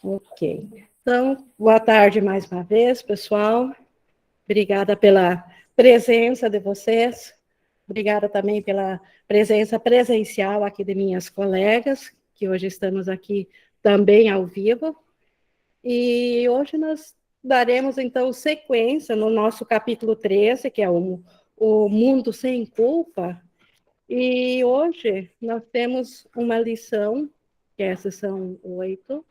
Ok. Então, boa tarde mais uma vez, pessoal. Obrigada pela presença de vocês. Obrigada também pela presença presencial aqui de minhas colegas, que hoje estamos aqui também ao vivo. E hoje nós daremos, então, sequência no nosso capítulo 13, que é o Mundo Sem Culpa. E hoje nós temos uma lição, que é a sessão 8,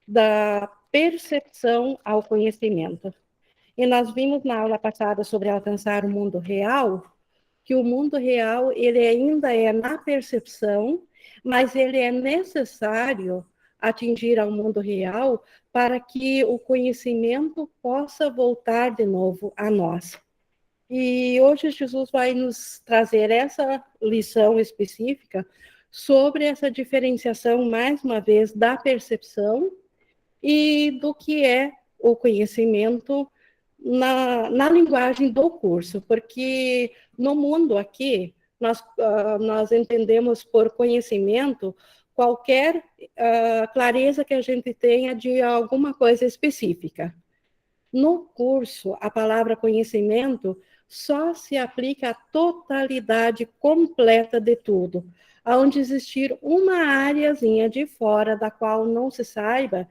da percepção ao conhecimento. E nós vimos na aula passada sobre alcançar o mundo real, que o mundo real ele ainda é na percepção, mas ele é necessário atingir ao mundo real para que o conhecimento possa voltar de novo a nós. E hoje Jesus vai nos trazer essa lição específica sobre essa diferenciação, mais uma vez, da percepção e do que é o conhecimento na linguagem do curso, porque no mundo aqui, nós entendemos por conhecimento qualquer clareza que a gente tenha de alguma coisa específica. No curso, a palavra conhecimento só se aplica à totalidade completa de tudo, aonde existir uma áreazinha de fora da qual não se saiba,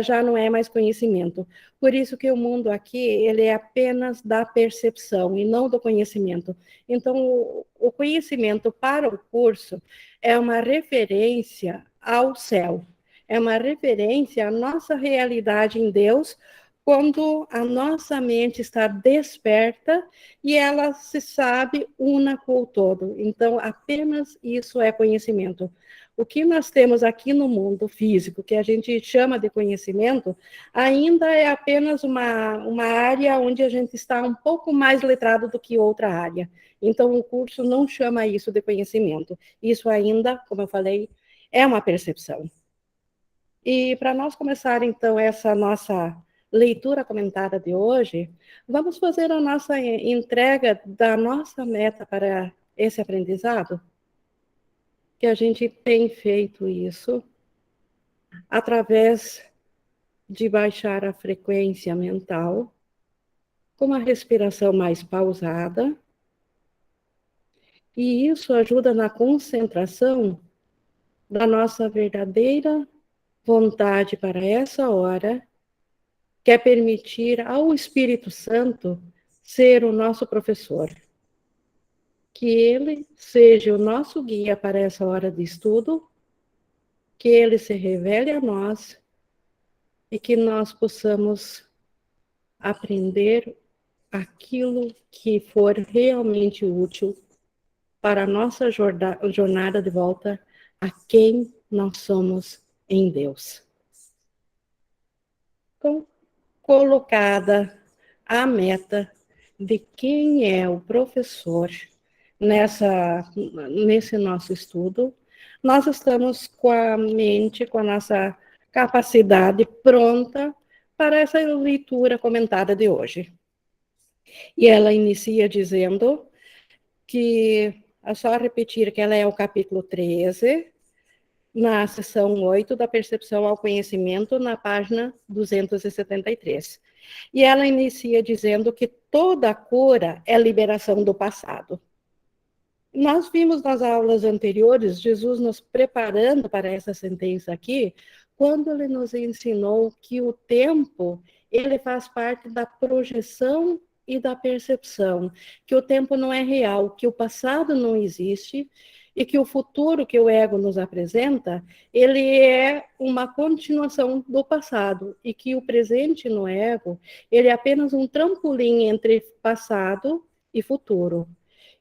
já não é mais conhecimento. Por isso que o mundo aqui, ele é apenas da percepção e não do conhecimento. Então, o conhecimento para o curso é uma referência ao céu, é uma referência à nossa realidade em Deus, quando a nossa mente está desperta e ela se sabe una com o todo. Então, apenas isso é conhecimento. O que nós temos aqui no mundo físico, que a gente chama de conhecimento, ainda é apenas uma área onde a gente está um pouco mais letrado do que outra área. Então, o curso não chama isso de conhecimento. Isso ainda, como eu falei, é uma percepção. E para nós começar, então, essa nossa leitura comentada de hoje, vamos fazer a nossa entrega da nossa meta para esse aprendizado? Que a gente tem feito isso através de baixar a frequência mental, com uma respiração mais pausada, e isso ajuda na concentração da nossa verdadeira vontade para essa hora, que é permitir ao Espírito Santo ser o nosso professor. Que ele seja o nosso guia para essa hora de estudo, que ele se revele a nós e que nós possamos aprender aquilo que for realmente útil para a nossa jornada de volta a quem nós somos em Deus. Então, colocada a meta de quem é o professor nesse nosso estudo, nós estamos com a mente, com a nossa capacidade pronta para essa leitura comentada de hoje. E ela inicia dizendo que, é só repetir que ela é o capítulo 13, na seção 8 da percepção ao conhecimento, na página 273. E ela inicia dizendo que toda cura é liberação do passado. Nós vimos nas aulas anteriores Jesus nos preparando para essa sentença aqui, quando ele nos ensinou que o tempo, ele faz parte da projeção e da percepção, que o tempo não é real, que o passado não existe e que o futuro que o ego nos apresenta, ele é uma continuação do passado e que o presente no ego, ele é apenas um trampolim entre passado e futuro.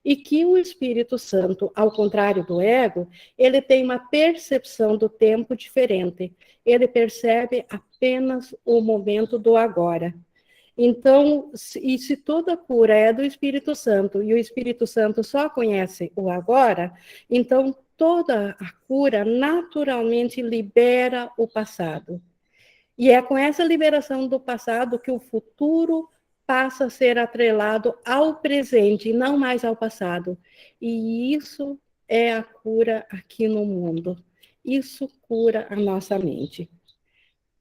E que o Espírito Santo, ao contrário do ego, ele tem uma percepção do tempo diferente. Ele percebe apenas o momento do agora. Então, se toda cura é do Espírito Santo e o Espírito Santo só conhece o agora, então toda a cura naturalmente libera o passado. E é com essa liberação do passado que o futuro passa a ser atrelado ao presente e não mais ao passado. E isso é a cura aqui no mundo. Isso cura a nossa mente.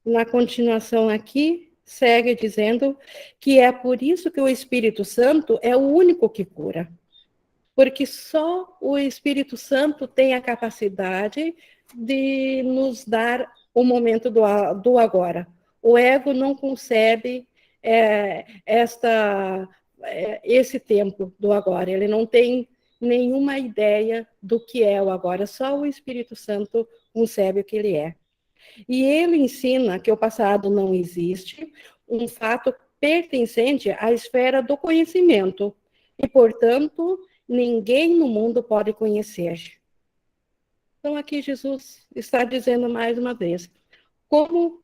na continuação aqui, segue dizendo que é por isso que o Espírito Santo é o único que cura. Porque só o Espírito Santo tem a capacidade de nos dar o momento do agora. O ego não concebe esse tempo do agora. Ele não tem nenhuma ideia do que é o agora. Só o Espírito Santo concebe o que ele é. E ele ensina que o passado não existe, um fato pertencente à esfera do conhecimento. E, portanto, ninguém no mundo pode conhecer. Então, aqui Jesus está dizendo mais uma vez, como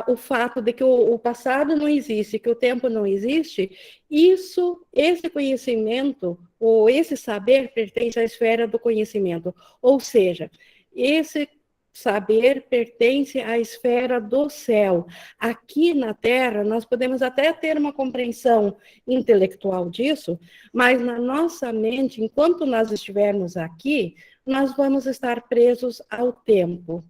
o fato de que o passado não existe, que o tempo não existe, esse conhecimento, ou esse saber, pertence à esfera do conhecimento. Ou seja, esse saber pertence à esfera do céu. Aqui na Terra, nós podemos até ter uma compreensão intelectual disso, mas na nossa mente, enquanto nós estivermos aqui, nós vamos estar presos ao tempo.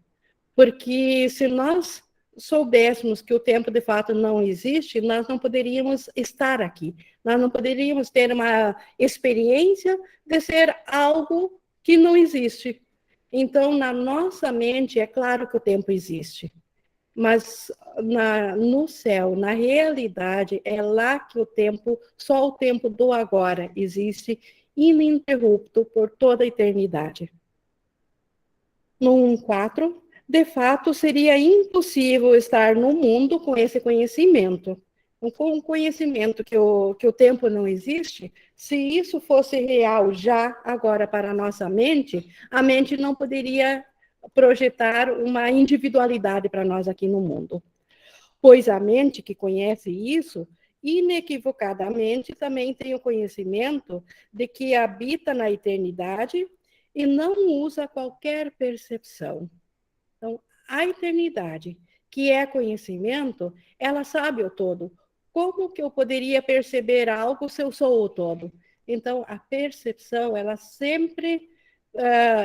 Porque se nós soubéssemos que o tempo de fato não existe, nós não poderíamos estar aqui. Nós não poderíamos ter uma experiência de ser algo que não existe. Então, na nossa mente, é claro que o tempo existe, mas no céu, na realidade, é lá que só o tempo do agora existe, ininterrupto por toda a eternidade. No 1.4, de fato, seria impossível estar no mundo com esse conhecimento. Com o conhecimento que o tempo não existe, se isso fosse real já agora para a nossa mente, a mente não poderia projetar uma individualidade para nós aqui no mundo. Pois a mente que conhece isso, inequivocadamente também tem o conhecimento de que habita na eternidade e não usa qualquer percepção. Então, a eternidade, que é conhecimento, ela sabe o todo. Como que eu poderia perceber algo se eu sou o todo? Então, a percepção, ela sempre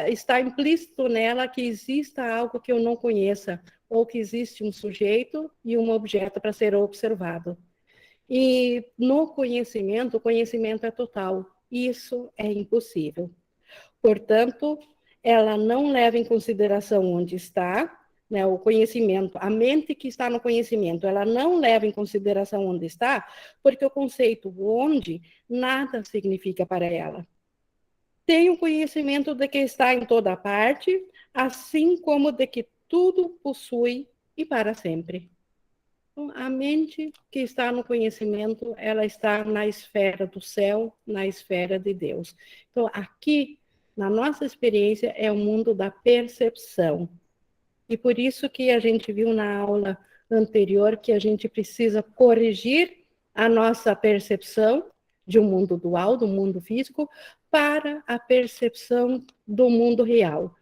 está implícito nela que exista algo que eu não conheça, ou que existe um sujeito e um objeto para ser observado. E no conhecimento, o conhecimento é total. Isso é impossível. Portanto, ela não leva em consideração onde está, né, o conhecimento, a mente que está no conhecimento, ela não leva em consideração onde está, porque o conceito onde nada significa para ela. Tem o conhecimento de que está em toda parte, assim como de que tudo possui e para sempre. Então, a mente que está no conhecimento, ela está na esfera do céu, na esfera de Deus. Então, aqui, na nossa experiência, é o mundo da percepção. E por isso que a gente viu na aula anterior que a gente precisa corrigir a nossa percepção de um mundo dual, do mundo físico, para a percepção do mundo real.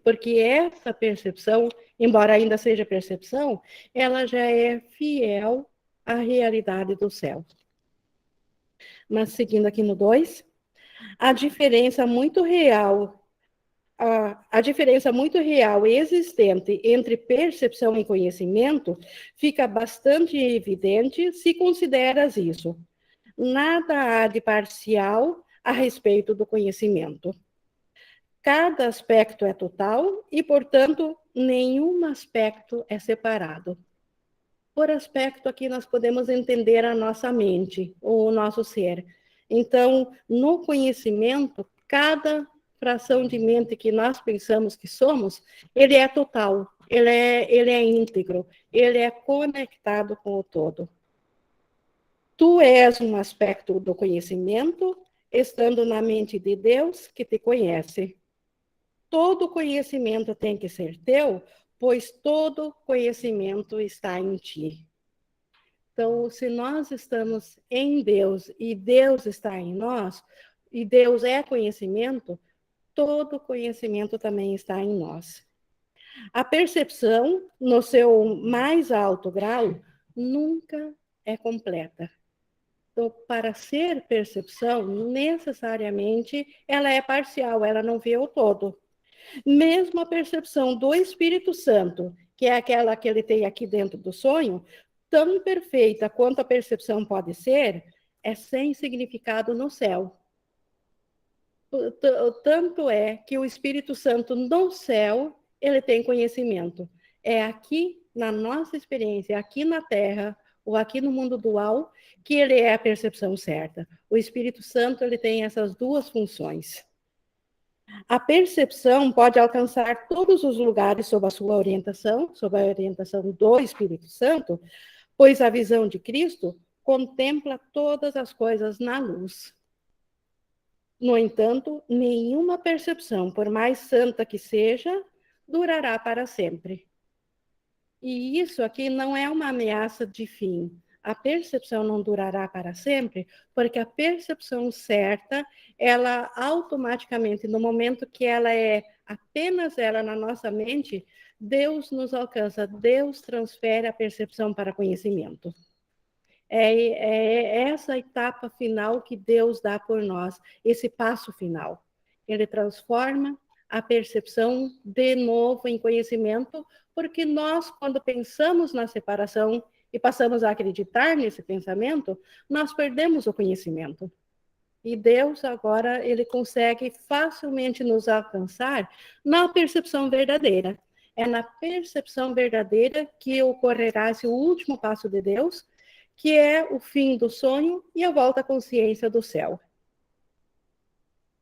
Porque essa percepção, embora ainda seja percepção, ela já é fiel à realidade do céu. Mas seguindo aqui no 2, a diferença muito real a diferença muito real e existente entre percepção e conhecimento fica bastante evidente se consideras isso. Nada há de parcial a respeito do conhecimento. Cada aspecto é total e, portanto, nenhum aspecto é separado. Por aspecto, aqui nós podemos entender a nossa mente, ou o nosso ser. Então, no conhecimento, cada fração de mente que nós pensamos que somos, ele é total, ele é íntegro, ele é conectado com o todo. Tu és um aspecto do conhecimento, estando na mente de Deus que te conhece. Todo conhecimento tem que ser teu, pois todo conhecimento está em ti. Então, se nós estamos em Deus e Deus está em nós, e Deus é conhecimento, todo conhecimento também está em nós. A percepção, no seu mais alto grau, nunca é completa. Então, para ser percepção, necessariamente, ela é parcial, ela não vê o todo. Mesmo a percepção do Espírito Santo, que é aquela que ele tem aqui dentro do sonho, tão perfeita quanto a percepção pode ser, é sem significado no céu. Tanto é que o Espírito Santo no céu, ele tem conhecimento. É aqui, na nossa experiência, aqui na Terra, ou aqui no mundo dual, que ele é a percepção certa. O Espírito Santo, ele tem essas duas funções. A percepção pode alcançar todos os lugares sob a sua orientação, sob a orientação do Espírito Santo, pois a visão de Cristo contempla todas as coisas na luz. No entanto, nenhuma percepção, por mais santa que seja, durará para sempre. E isso aqui não é uma ameaça de fim. A percepção não durará para sempre, porque a percepção certa, ela automaticamente, no momento que ela é apenas ela na nossa mente, Deus nos alcança, Deus transfere a percepção para conhecimento. É essa etapa final que Deus dá por nós, esse passo final. Ele transforma a percepção de novo em conhecimento, porque nós, quando pensamos na separação e passamos a acreditar nesse pensamento, nós perdemos o conhecimento. E Deus agora, ele consegue facilmente nos alcançar na percepção verdadeira. É na percepção verdadeira que ocorrerá esse último passo de Deus, que é o fim do sonho e a volta à consciência do céu.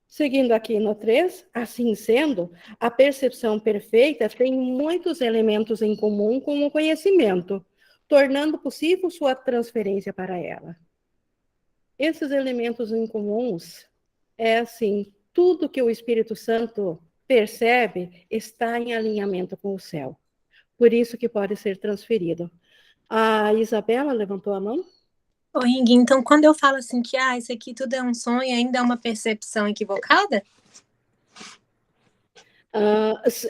Seguindo aqui no 3, assim sendo, a percepção perfeita tem muitos elementos em comum com o conhecimento, tornando possível sua transferência para ela. Esses elementos em comuns é assim, tudo que o Espírito Santo percebe está em alinhamento com o céu. Por isso que pode ser transferido. A Isabela levantou a mão? Ô, Ing, então quando eu falo assim que isso aqui tudo é um sonho, ainda é uma percepção equivocada?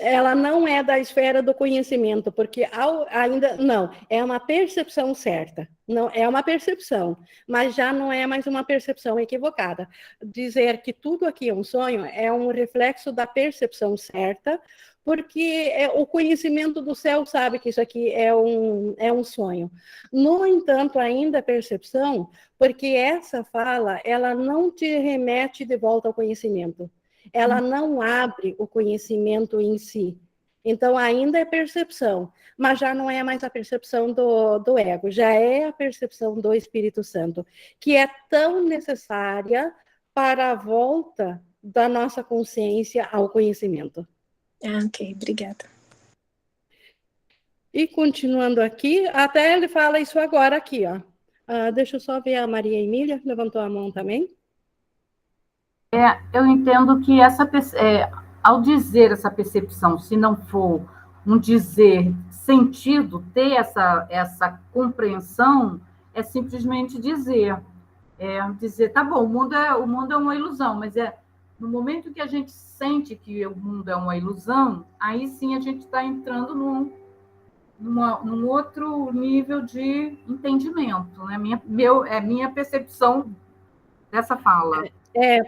Ela não é da esfera do conhecimento, porque ainda não, é uma percepção certa, não é uma percepção, mas já não é mais uma percepção equivocada. Dizer que tudo aqui é um sonho é um reflexo da percepção certa, porque o conhecimento do céu sabe que isso aqui é um sonho. No entanto, ainda é percepção, porque essa fala, ela não te remete de volta ao conhecimento. Ela não abre o conhecimento em si. Então, ainda é percepção, mas já não é mais a percepção do ego, já é a percepção do Espírito Santo, que é tão necessária para a volta da nossa consciência ao conhecimento. Ok, obrigada. E continuando aqui, até ele fala isso agora aqui, ó. Deixa eu só ver a Maria Emília, levantou a mão também. Eu entendo que ao dizer essa percepção, se não for um dizer sentido, ter essa compreensão, é simplesmente dizer. Dizer, tá bom, o mundo é uma ilusão, mas no momento que a gente sente que o mundo é uma ilusão, aí sim a gente está entrando num outro nível de entendimento. Né? Minha percepção dessa fala.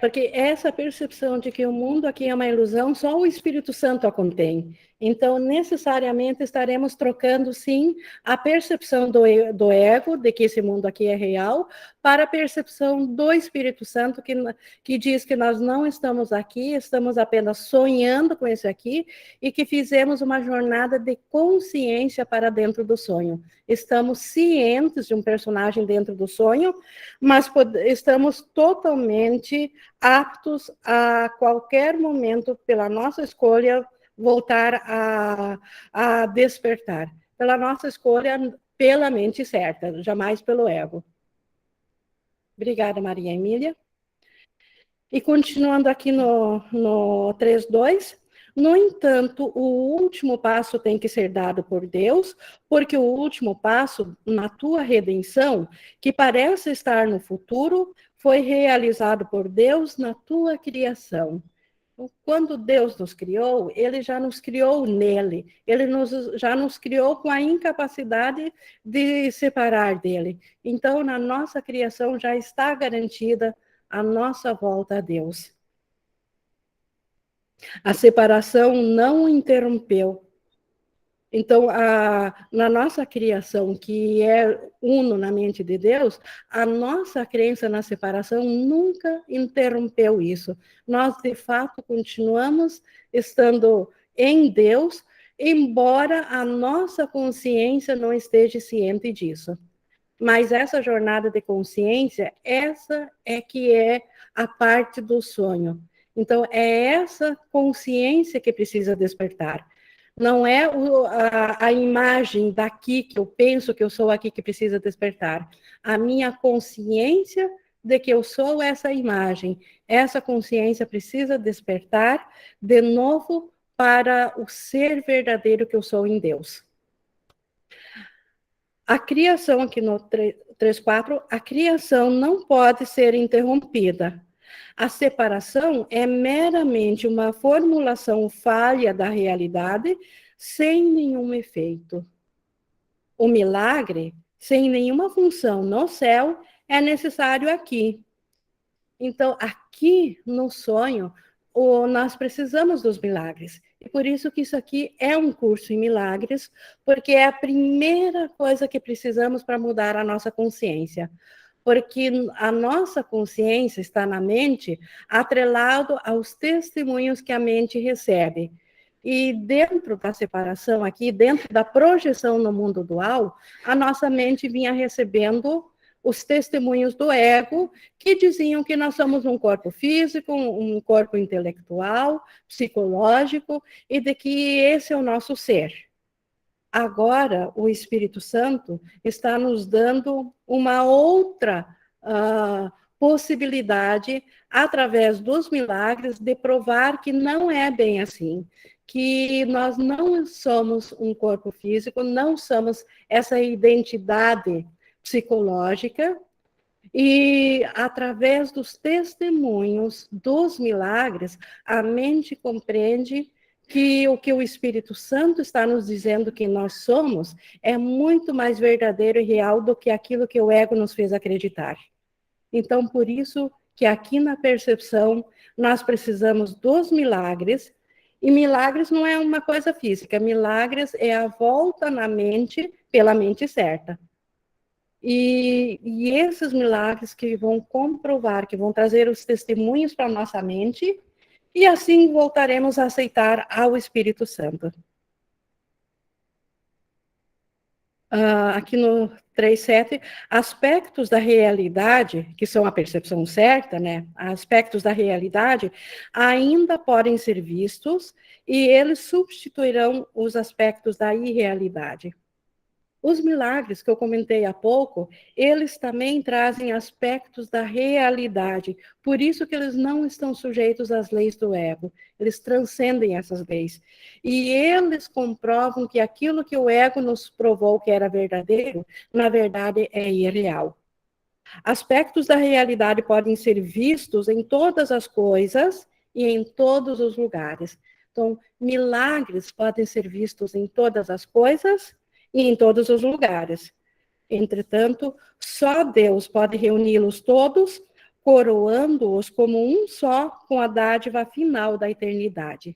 Porque essa percepção de que o mundo aqui é uma ilusão, só o Espírito Santo a contém. Então, necessariamente, estaremos trocando, sim, a percepção do ego, de que esse mundo aqui é real, para a percepção do Espírito Santo, que diz que nós não estamos aqui, estamos apenas sonhando com esse aqui, e que fizemos uma jornada de consciência para dentro do sonho. Estamos cientes de um personagem dentro do sonho, mas estamos totalmente aptos a qualquer momento, pela nossa escolha, voltar a despertar. Pela nossa escolha, pela mente certa, jamais pelo ego. Obrigada, Maria Emília. E continuando aqui no 3.2, no entanto, o último passo tem que ser dado por Deus, porque o último passo na tua redenção, que parece estar no futuro, foi realizado por Deus na tua criação. Quando Deus nos criou, ele já nos criou nele, ele já nos criou com a incapacidade de separar dele. Então, na nossa criação já está garantida a nossa volta a Deus. A separação não interrompeu Então, na nossa criação, que é uno na mente de Deus, a nossa crença na separação nunca interrompeu isso. Nós, de fato, continuamos estando em Deus, embora a nossa consciência não esteja ciente disso. Mas essa jornada de consciência, essa é que é a parte do sonho. Então, é essa consciência que precisa despertar. Não é a imagem daqui que eu penso que eu sou aqui que precisa despertar. A minha consciência de que eu sou essa imagem. Essa consciência precisa despertar de novo para o ser verdadeiro que eu sou em Deus. A criação aqui no 3.4, a criação não pode ser interrompida. A separação é meramente uma formulação falha da realidade sem nenhum efeito. O milagre, sem nenhuma função no céu, é necessário aqui. Então, aqui no sonho, nós precisamos dos milagres. E por isso que isso aqui é um curso em milagres, porque é a primeira coisa que precisamos para mudar a nossa consciência. Porque a nossa consciência está na mente, atrelado aos testemunhos que a mente recebe. E dentro da separação aqui, dentro da projeção no mundo dual, a nossa mente vinha recebendo os testemunhos do ego, que diziam que nós somos um corpo físico, um corpo intelectual, psicológico, e de que esse é o nosso ser. Agora, o Espírito Santo está nos dando uma outra possibilidade, através dos milagres, de provar que não é bem assim, que nós não somos um corpo físico, não somos essa identidade psicológica, e através dos testemunhos dos milagres, a mente compreende que o Espírito Santo está nos dizendo que nós somos é muito mais verdadeiro e real do que aquilo que o ego nos fez acreditar. Então, por isso que aqui na percepção nós precisamos dos milagres, e milagres não é uma coisa física, milagres é a volta na mente pela mente certa. E esses milagres que vão comprovar, que vão trazer os testemunhos para a nossa mente, e assim voltaremos a aceitar ao Espírito Santo. Aqui no 3.7, aspectos da realidade, que são a percepção certa, né? Aspectos da realidade ainda podem ser vistos e eles substituirão os aspectos da irrealidade. Os milagres que eu comentei há pouco, eles também trazem aspectos da realidade. Por isso que eles não estão sujeitos às leis do ego. Eles transcendem essas leis. E eles comprovam que aquilo que o ego nos provou que era verdadeiro, na verdade é irreal. Aspectos da realidade podem ser vistos em todas as coisas e em todos os lugares. Então, milagres podem ser vistos em todas as coisas e em todos os lugares. Entretanto, só Deus pode reuni-los todos, coroando-os como um só com a dádiva final da eternidade.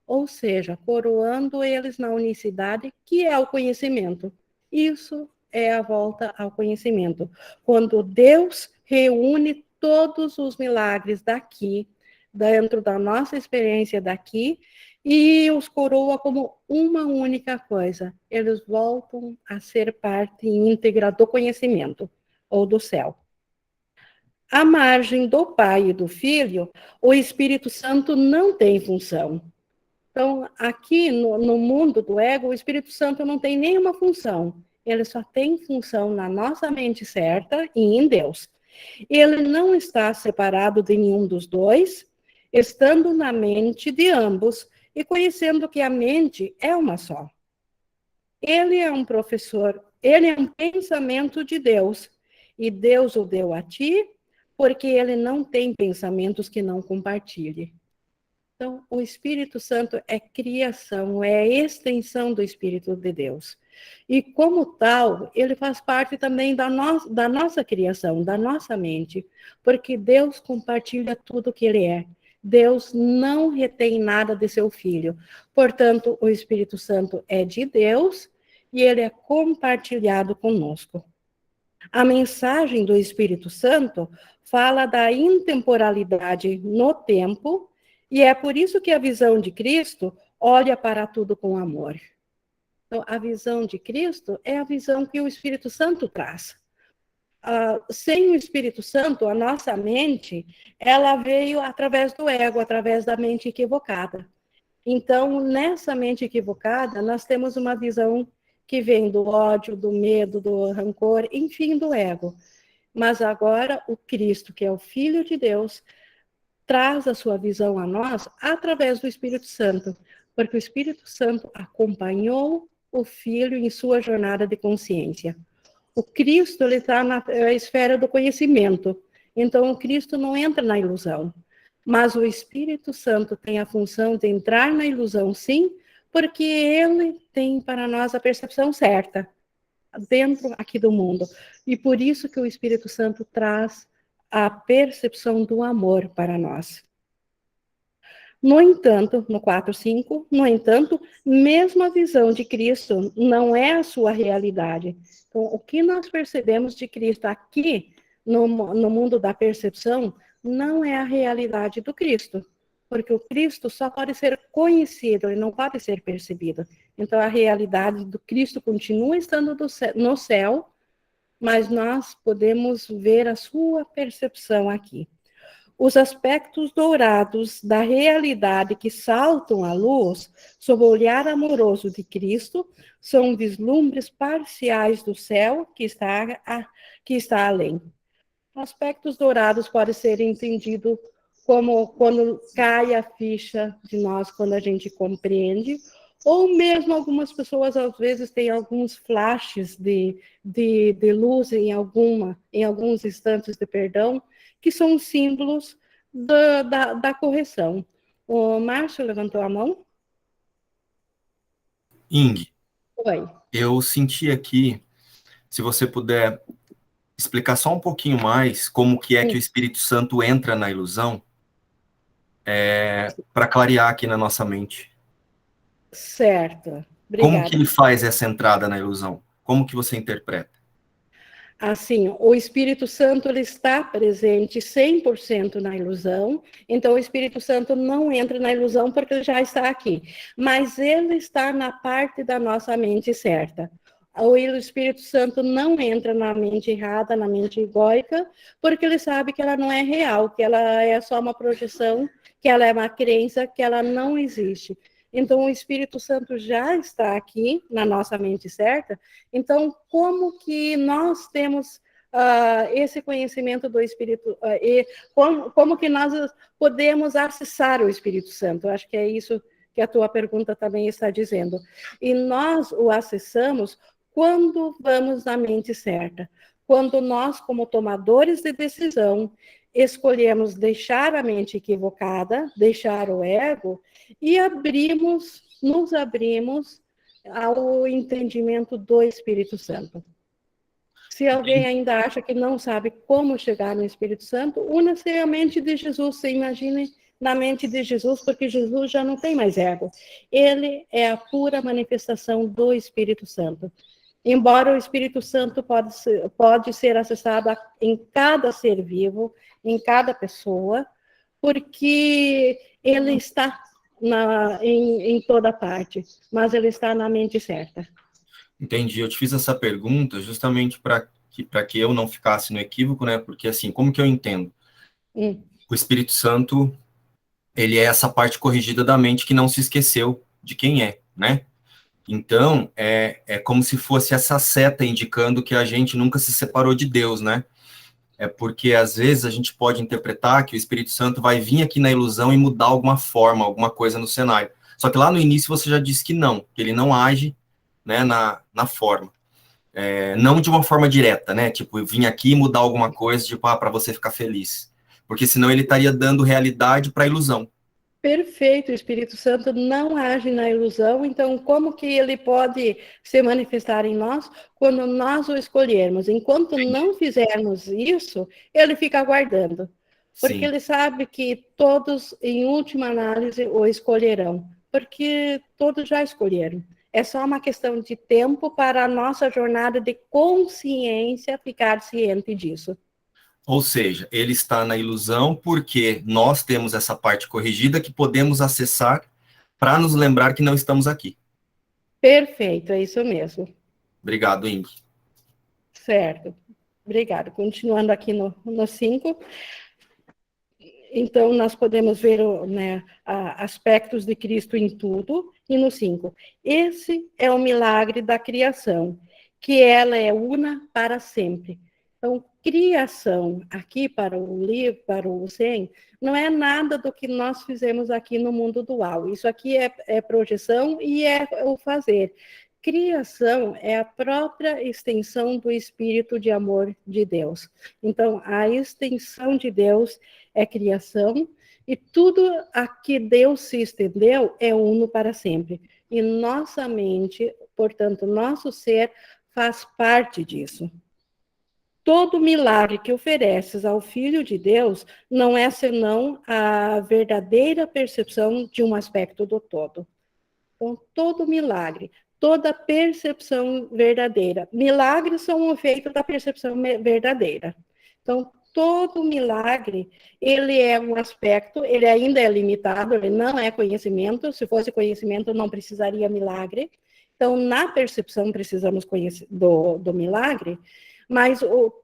Ou seja, coroando eles na unicidade, que é o conhecimento. Isso é a volta ao conhecimento. Quando Deus reúne todos os milagres daqui, dentro da nossa experiência daqui, e os coroa como uma única coisa. Eles voltam a ser parte íntegra do conhecimento, ou do céu. À margem do Pai e do Filho, o Espírito Santo não tem função. Então, aqui no mundo do ego, o Espírito Santo não tem nenhuma função. Ele só tem função na nossa mente certa e em Deus. Ele não está separado de nenhum dos dois, estando na mente de ambos, e conhecendo que a mente é uma só. Ele é um professor, ele é um pensamento de Deus, e Deus o deu a ti, porque ele não tem pensamentos que não compartilhe. Então, o Espírito Santo é criação, é extensão do Espírito de Deus. E como tal, ele faz parte também da nossa criação, da nossa mente, porque Deus compartilha tudo que ele é. Deus não retém nada de seu Filho. Portanto, o Espírito Santo é de Deus e ele é compartilhado conosco. A mensagem do Espírito Santo fala da intemporalidade no tempo, e é por isso que a visão de Cristo olha para tudo com amor. Então, a visão de Cristo é a visão que o Espírito Santo traz. Sem o Espírito Santo, a nossa mente, ela veio através do ego, através da mente equivocada. Então, nessa mente equivocada, nós temos uma visão que vem do ódio, do medo, do rancor, enfim, do ego. Mas agora, o Cristo, que é o Filho de Deus, traz a sua visão a nós através do Espírito Santo, porque o Espírito Santo acompanhou o Filho em sua jornada de consciência. O Cristo, ele está na esfera do conhecimento, então o Cristo não entra na ilusão, mas o Espírito Santo tem a função de entrar na ilusão, sim, porque ele tem para nós a percepção certa, dentro aqui do mundo, e por isso que o Espírito Santo traz a percepção do amor para nós. No entanto, no 4:5, no entanto, mesmo a visão de Cristo não é a sua realidade. Então, o que nós percebemos de Cristo aqui, no mundo da percepção, não é a realidade do Cristo. Porque o Cristo só pode ser conhecido, ele não pode ser percebido. Então, a realidade do Cristo continua estando no céu, mas nós podemos ver a sua percepção aqui. Os aspectos dourados da realidade que saltam à luz sob o olhar amoroso de Cristo são vislumbres parciais do céu que está além. Aspectos dourados podem ser entendidos como quando cai a ficha de nós, quando a gente compreende, ou mesmo algumas pessoas, às vezes, têm alguns flashes de luz em alguns instantes de perdão, que são símbolos da correção. O Márcio levantou a mão? Ing, Oi. eu senti aqui, se você puder explicar só um pouquinho mais como que é que o Espírito Santo entra na ilusão, para clarear aqui na nossa mente. Certo. Obrigada. Como que ele faz essa entrada na ilusão? Como que você interpreta? Assim, o Espírito Santo ele está presente 100% na ilusão, então o Espírito Santo não entra na ilusão porque ele já está aqui, mas ele está na parte da nossa mente certa. O Espírito Santo não entra na mente errada, na mente egóica, porque ele sabe que ela não é real, que ela é só uma projeção, que ela é uma crença, que ela não existe. Então, o Espírito Santo já está aqui, na nossa mente certa. Então, como que nós temos esse conhecimento do Espírito, e como que nós podemos acessar o Espírito Santo? Eu acho que é isso que a tua pergunta também está dizendo. E nós o acessamos quando vamos na mente certa. Quando nós, como tomadores de decisão, escolhemos deixar a mente equivocada, deixar o ego, e nos abrimos ao entendimento do Espírito Santo. Se alguém ainda acha que não sabe como chegar no Espírito Santo, una-se à mente de Jesus, se imagine na mente de Jesus, porque Jesus já não tem mais ego. Ele é a pura manifestação do Espírito Santo. Embora o Espírito Santo pode ser acessado em cada ser vivo, em cada pessoa, porque ele está em toda parte, mas ele está na mente certa. Entendi. Eu te fiz essa pergunta justamente para que eu não ficasse no equívoco, né? Porque, assim, como que eu entendo? O Espírito Santo, ele é essa parte corrigida da mente que não se esqueceu de quem é, né? Então, é como se fosse essa seta indicando que a gente nunca se separou de Deus, né? É porque, às vezes, a gente pode interpretar que o Espírito Santo vai vir aqui na ilusão e mudar alguma forma, alguma coisa no cenário. Só que lá no início você já disse que não, que ele não age, né, na forma. Não de uma forma direta, né? Tipo, vir aqui e mudar alguma coisa, tipo, para você ficar feliz. Porque senão ele estaria dando realidade para a ilusão. Perfeito, o Espírito Santo não age na ilusão, então como que ele pode se manifestar em nós quando nós o escolhermos? Enquanto não fizermos isso, ele fica aguardando. Porque Sim. ele sabe que todos, em última análise, o escolherão. Porque todos já escolheram. É só uma questão de tempo para a nossa jornada de consciência ficar ciente disso. Ou seja, ele está na ilusão porque nós temos essa parte corrigida que podemos acessar para nos lembrar que não estamos aqui. Perfeito, é isso mesmo. Obrigado, Ing. Certo. Obrigada. Continuando aqui no 5. Então, nós podemos ver, né, aspectos de Cristo em tudo. E no 5. Esse é o milagre da criação, que ela é una para sempre. Então, criação, aqui para o livro, para o Zen, não é nada do que nós fizemos aqui no mundo dual. Isso aqui é projeção e é o fazer. Criação é a própria extensão do Espírito de amor de Deus. Então, a extensão de Deus é criação, e tudo a que Deus se estendeu é uno para sempre. E nossa mente, portanto, nosso ser, faz parte disso. Todo milagre que ofereces ao Filho de Deus não é senão a verdadeira percepção de um aspecto do todo. Então, todo milagre, toda percepção verdadeira. Milagres são um efeito da percepção verdadeira. Então, todo milagre, ele é um aspecto, ele ainda é limitado, ele não é conhecimento. Se fosse conhecimento, não precisaria milagre. Então, na percepção, precisamos conhecer do milagre, mas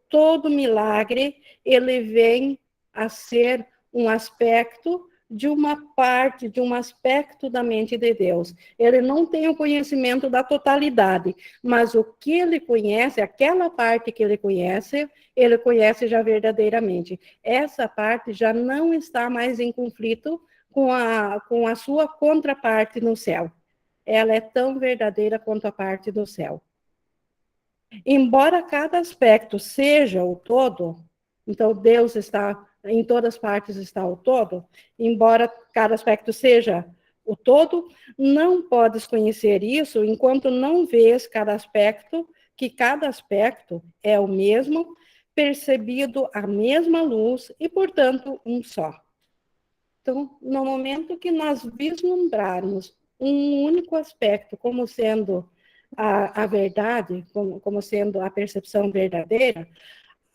todo milagre, ele vem a ser um aspecto de uma parte, de um aspecto da mente de Deus. Ele não tem o conhecimento da totalidade, mas o que ele conhece, aquela parte que ele conhece já verdadeiramente. Essa parte já não está mais em conflito com a sua contraparte no céu. Ela é tão verdadeira quanto a parte do céu. Embora cada aspecto seja o todo, então Deus está em todas partes, está o todo, embora cada aspecto seja o todo, não podes conhecer isso enquanto não vês cada aspecto, que cada aspecto é o mesmo, percebido a mesma luz e, portanto, um só. Então, no momento que nós vislumbrarmos um único aspecto como sendo a verdade, como sendo a percepção verdadeira,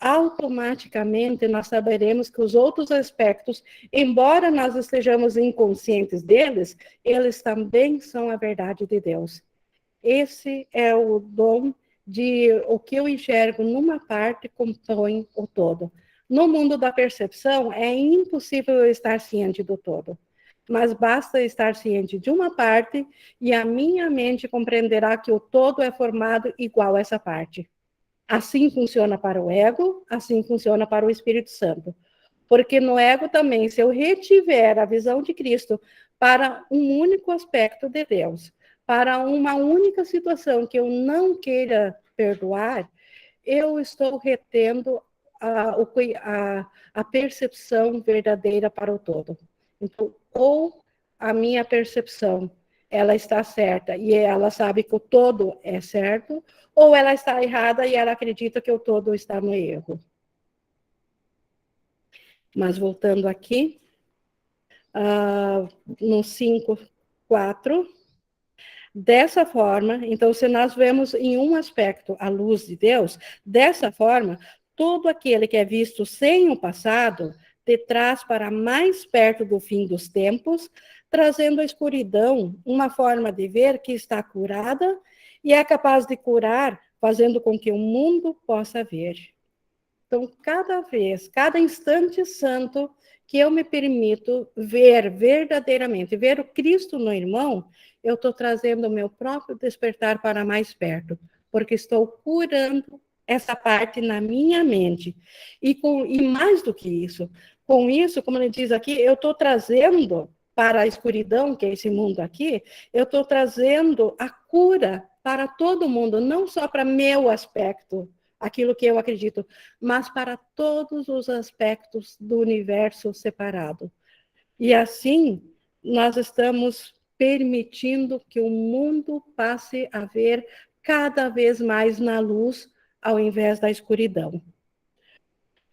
automaticamente nós saberemos que os outros aspectos, embora nós estejamos inconscientes deles, eles também são a verdade de Deus. Esse é o dom de o que eu enxergo numa parte compõe o todo. No mundo da percepção, é impossível eu estar ciente do todo. Mas basta estar ciente de uma parte e a minha mente compreenderá que o todo é formado igual a essa parte. Assim funciona para o ego, assim funciona para o Espírito Santo. Porque no ego também, se eu retiver a visão de Cristo para um único aspecto de Deus, para uma única situação que eu não queira perdoar, eu estou retendo a percepção verdadeira para o todo. Então, ou a minha percepção, ela está certa e ela sabe que o todo é certo, ou ela está errada e ela acredita que o todo está no erro. Mas voltando aqui, no 5.4, dessa forma, então, se nós vemos em um aspecto a luz de Deus, dessa forma, todo aquele que é visto sem o passado, te traz para mais perto do fim dos tempos, trazendo a escuridão, uma forma de ver que está curada e é capaz de curar, fazendo com que o mundo possa ver. Então, cada vez, cada instante santo que eu me permito ver verdadeiramente, ver o Cristo no irmão, eu estou trazendo o meu próprio despertar para mais perto, porque estou curando essa parte na minha mente. E mais do que isso, com isso, como ele diz aqui, eu estou trazendo para a escuridão, que é esse mundo aqui, eu estou trazendo a cura para todo mundo, não só para meu aspecto, aquilo que eu acredito, mas para todos os aspectos do universo separado. E assim, nós estamos permitindo que o mundo passe a ver cada vez mais na luz, ao invés da escuridão.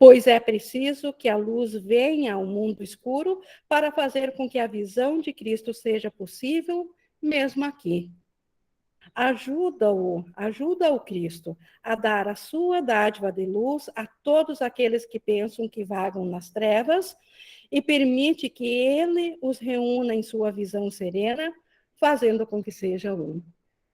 pois é preciso que a luz venha ao mundo escuro para fazer com que a visão de Cristo seja possível, mesmo aqui. Ajuda o Cristo a dar a sua dádiva de luz a todos aqueles que pensam que vagam nas trevas e permite que ele os reúna em sua visão serena, fazendo com que seja um.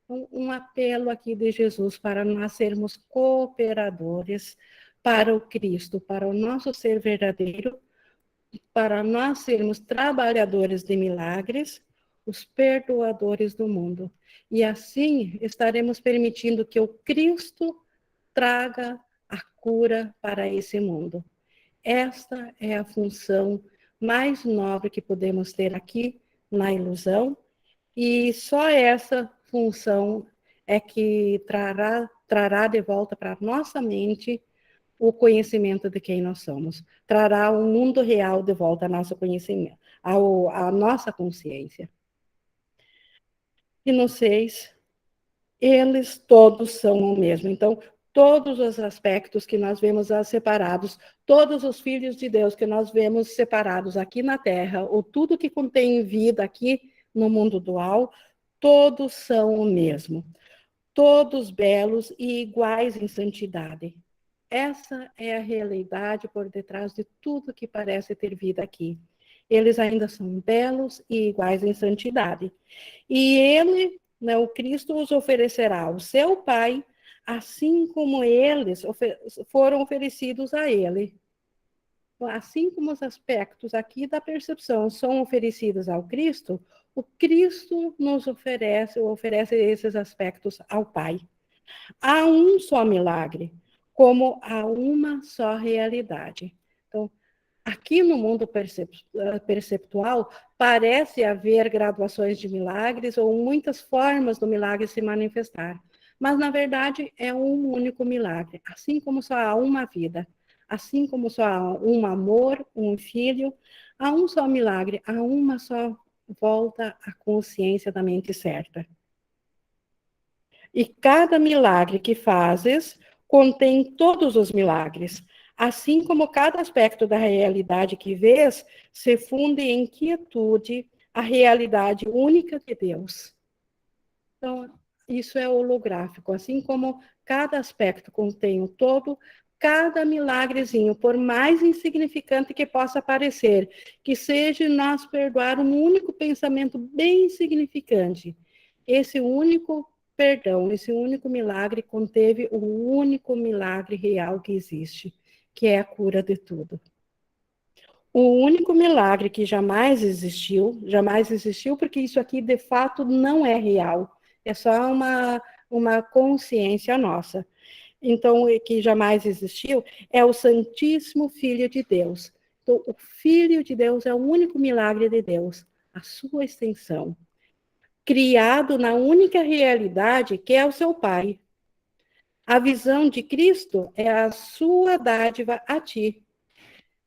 Um apelo aqui de Jesus para nós sermos cooperadores para o Cristo, para o nosso ser verdadeiro, para nós sermos trabalhadores de milagres, os perdoadores do mundo. E assim estaremos permitindo que o Cristo traga a cura para esse mundo. Esta é a função mais nobre que podemos ter aqui na ilusão, e só essa função é que trará de volta para a nossa mente o conhecimento de quem nós somos. Trará o mundo real de volta ao nosso conhecimento, à nossa consciência. E no 6, eles todos são o mesmo. Então, todos os aspectos que nós vemos separados, todos os filhos de Deus que nós vemos separados aqui na Terra, ou tudo que contém vida aqui no mundo dual, todos são o mesmo. Todos belos e iguais em santidade. Essa é a realidade por detrás de tudo que parece ter vida aqui. Eles ainda são belos e iguais em santidade. E ele, né, o Cristo, os oferecerá ao seu Pai, assim como eles foram oferecidos a ele. Assim como os aspectos aqui da percepção são oferecidos ao Cristo, o Cristo nos oferece esses aspectos ao Pai. Há um só milagre, como há uma só realidade. Então, aqui no mundo perceptual, parece haver graduações de milagres ou muitas formas do milagre se manifestar. Mas, na verdade, é um único milagre. Assim como só há uma vida, assim como só há um amor, um filho, há um só milagre, há uma só volta à consciência da mente certa. E cada milagre que fazes contém todos os milagres, assim como cada aspecto da realidade que vês se funde em quietude a realidade única de Deus. Então, isso é holográfico, assim como cada aspecto contém o todo, cada milagrezinho, por mais insignificante que possa parecer, que seja nós perdoar um único pensamento bem insignificante, esse único perdão, esse único milagre conteve o único milagre real que existe, que é a cura de tudo. O único milagre que jamais existiu porque isso aqui de fato não é real, é só uma consciência nossa. Então, o que jamais existiu é o Santíssimo Filho de Deus. Então, o Filho de Deus é o único milagre de Deus, a sua extensão. Criado na única realidade que é o seu Pai. A visão de Cristo é a sua dádiva a ti.